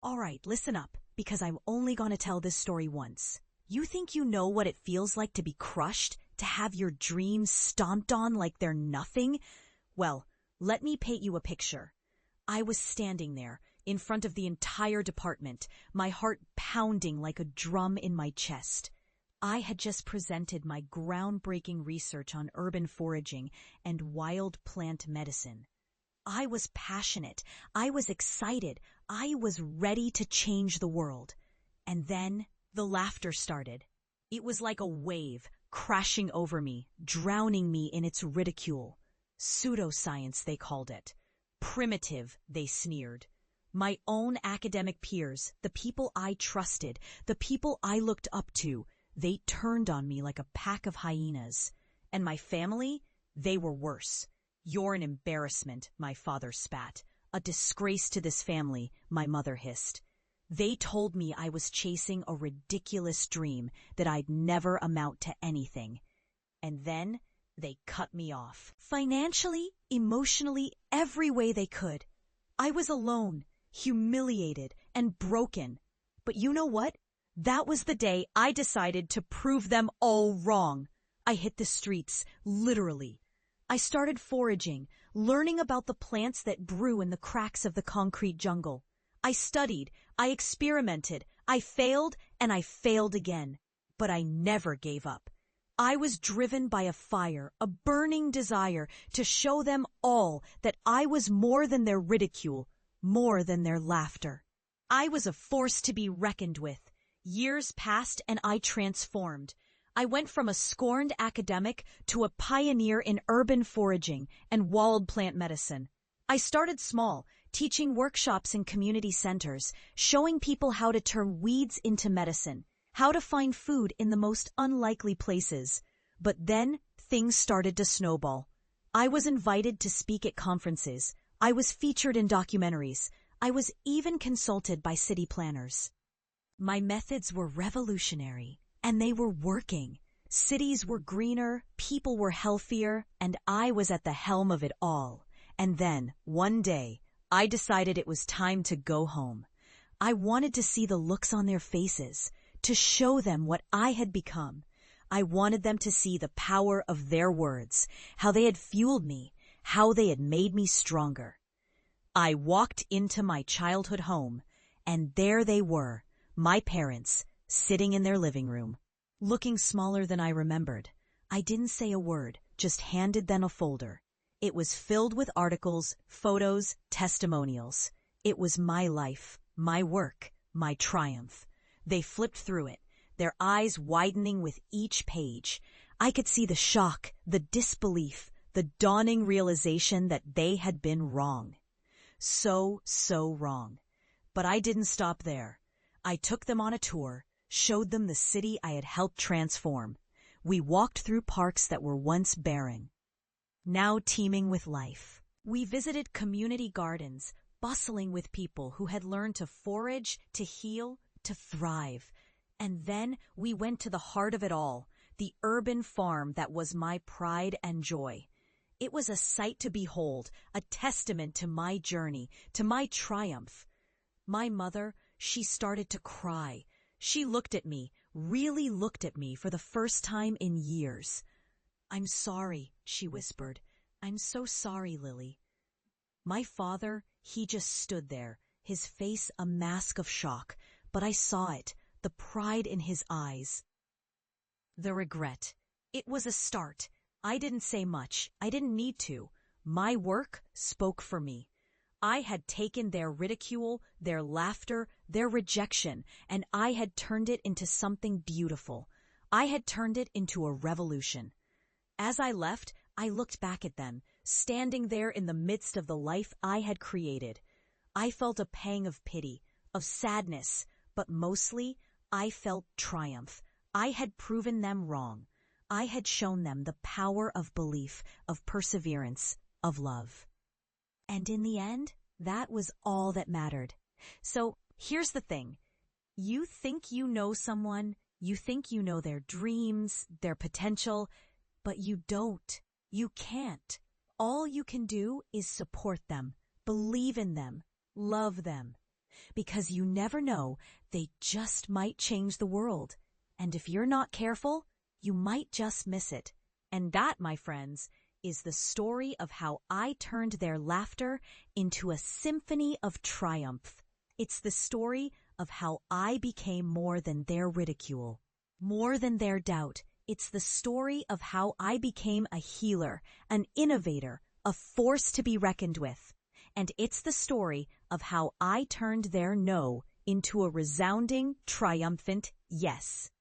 All right, listen up, because I'm only gonna tell this story once. You think you know what it feels like to be crushed, to have your dreams stomped on like they're nothing? Well, let me paint you a picture. I was standing there, in front of the entire department, my heart pounding like a drum in my chest. I had just presented my groundbreaking research on urban foraging and wild plant medicine. I was passionate. I was excited. I was ready to change the world. And then the laughter started. It was like a wave crashing over me, drowning me in its ridicule. Pseudoscience, they called it. Primitive, they sneered. My own academic peers, the people I trusted, the people I looked up to, they turned on me like a pack of hyenas. And my family, they were worse. "You're an embarrassment," my father spat. "A disgrace to this family," my mother hissed. They told me I was chasing a ridiculous dream, that I'd never amount to anything. And then they cut me off. Financially, emotionally, every way they could. I was alone, humiliated, and broken. But you know what? That was the day I decided to prove them all wrong. I hit the streets, literally. I started foraging, learning about the plants that grew in the cracks of the concrete jungle. I studied, I experimented, I failed, and I failed again. But I never gave up. I was driven by a fire, a burning desire to show them all that I was more than their ridicule, more than their laughter. I was a force to be reckoned with. Years passed and I transformed. I went from a scorned academic to a pioneer in urban foraging and wild plant medicine. I started small, teaching workshops in community centers, showing people how to turn weeds into medicine, how to find food in the most unlikely places. But then things started to snowball. I was invited to speak at conferences. I was featured in documentaries. I was even consulted by city planners. My methods were revolutionary. And they were working. Cities were greener, people were healthier, and I was at the helm of it all. And then, one day, I decided it was time to go home. I wanted to see the looks on their faces, to show them what I had become. I wanted them to see the power of their words, how they had fueled me, how they had made me stronger. I walked into my childhood home, and there they were, my parents, sitting in their living room, looking smaller than I remembered. I didn't say a word, just handed them a folder. It was filled with articles, photos, testimonials. It was my life, my work, my triumph. They flipped through it, their eyes widening with each page. I could see the shock, the disbelief, the dawning realization that they had been wrong. So wrong. But I didn't stop there. I took them on a tour, showed them the city I had helped transform. We walked through parks that were once barren, now teeming with life. We visited community gardens, bustling with people who had learned to forage, to heal, to thrive. And then we went to the heart of it all, the urban farm that was my pride and joy. It was a sight to behold, a testament to my journey, to my triumph. My mother, she started to cry. She looked at me, really looked at me for the first time in years. "I'm sorry," she whispered. "I'm so sorry, Lily." My father, he just stood there, his face a mask of shock, but I saw it, the pride in his eyes. The regret. It was a start. I didn't say much. I didn't need to. My work spoke for me. I had taken their ridicule, their laughter, their rejection, and I had turned it into something beautiful. I had turned it into a revolution. As I left, I looked back at them, standing there in the midst of the life I had created. I felt a pang of pity, of sadness, but mostly I felt triumph. I had proven them wrong. I had shown them the power of belief, of perseverance, of love. And in the end, that was all that mattered. So here's the thing. You think you know someone, you think you know their dreams, their potential, but you don't. You can't. All you can do is support them, believe in them, love them. Because you never know, they just might change the world. And if you're not careful, you might just miss it. And that, my friends, is the story of how I turned their laughter into a symphony of triumph. It's the story of how I became more than their ridicule, more than their doubt. It's the story of how I became a healer, an innovator, a force to be reckoned with. And it's the story of how I turned their no into a resounding, triumphant yes.